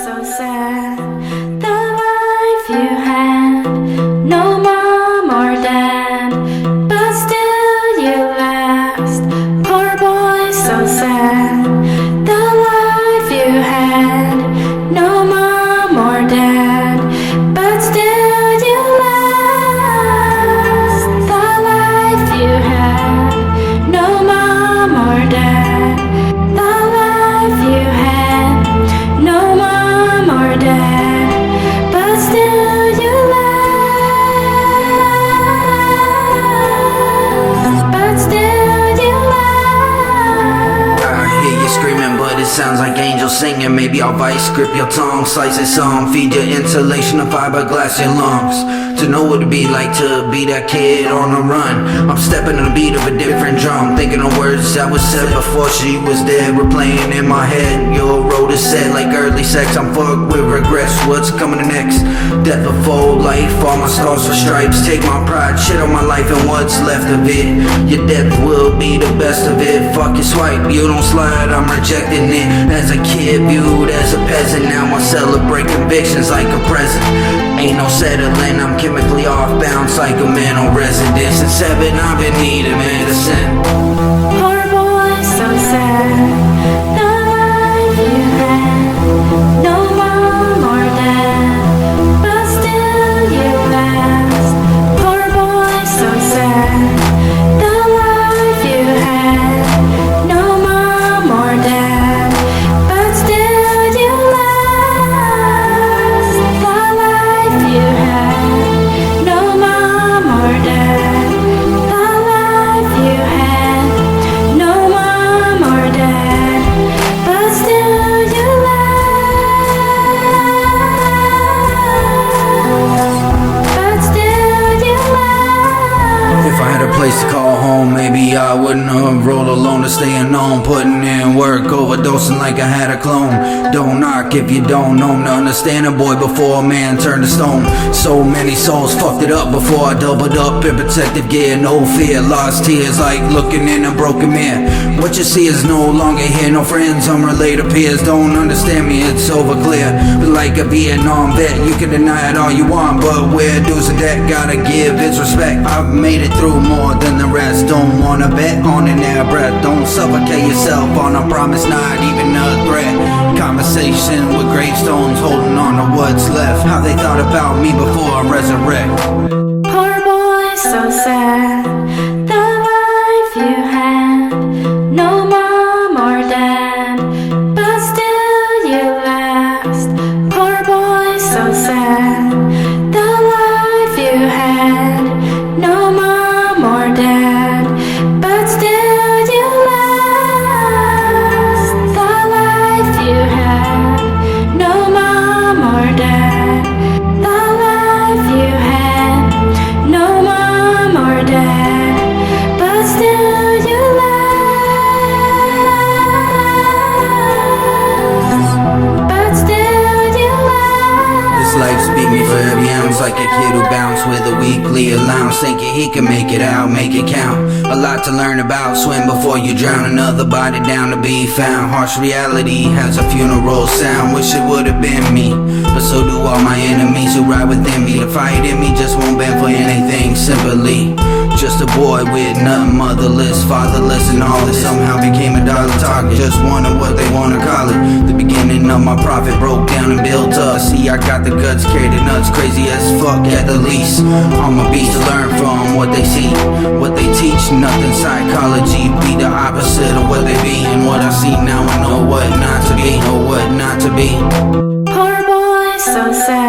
so sad. The life you had, no mom or dad, but still you last. Poor boy, so sad. The life you had, no mom or dad, but still you last. The life you had, no mom or dad, the life you had, no mom or dad, but still you last. But still you last. I hear you screaming, but it sounds like angels singing. Maybe I'll vice grip your tongue, slice it some, feed your insulation of fiberglass your lungs. To know what it'd be like to be that kid on the run. I'm stepping to the beat of a different drum, thinking of words that was said before she was dead, replaying in my head. Your road is set like early sex. I'm fucked with regrets. What's coming next? Death of full life, all my scars for stripes. Take my pride, shit on my life and what's left of it. Your death will be the best of it. Fuck your swipe, you don't slide, I'm rejecting it. As a kid, viewed as a peasant, now I celebrate convictions like a present. Ain't no settling, I'm chemically off balance like a mental residence. At 7, I've been needing medicine. Poor boy, so sad. The life you had, no mom or dad, but still you last. Poor boy, so sad. The life you had, no mom or dad, but still you last. The life you had, no mom or dad, the life you had, no mom or dad, but still you last. But still you last. If I had a place to call home, maybe I wouldn't have rolled alone to staying home, putting in work, overdosing like I had a clone. Don't knock if you don't know to understand a boy before a man turned to stone. So many souls fucked it up before I doubled up in protective gear. No fear, lost tears like looking in a broken mirror. What you see is no longer here, no friends, unrelated peers don't understand me, it's over clear. But like a Vietnam vet, you can deny it all you want, but where dues and debt, gotta give its respect. I've made it through more than the rest, don't wanna bet on an air breath. Don't suffocate yourself on a promise, not even a threat. Conversation with gravestones, holding on to what's left. How they thought about me before I resurrect. Poor boy, so sad. The life you had, no mom or dad, but still you last. Poor boy, so sad. The life you had, no mom or dad, but still you last. The life you had, no mom or dad, the life you had, no mom or dad, but still you last. But still you last. This life's beat me for every ounce, like a kid who bounced with a weekly allowance, thinking he can make it out, make it count. A lot to learn about, swim before you drown. Another body down to be found. Harsh reality has a funeral sound. Wish it would have been me, but so do all my enemies who ride within me. The fight in me just won't bend for anything. Simply just a boy with nothing, motherless, fatherless, and all this. Somehow became a dollar target, just wondering what they wanna call it. The beginning of my profit broke down and built up. See, I got the guts, carry the nuts, crazy as fuck at the least. I'm a beast to learn from what they see, what they teach. Nothing psychology, be the opposite of what they be. And what I see now, I know what not to be, know what not to be. Poor boy, so sad.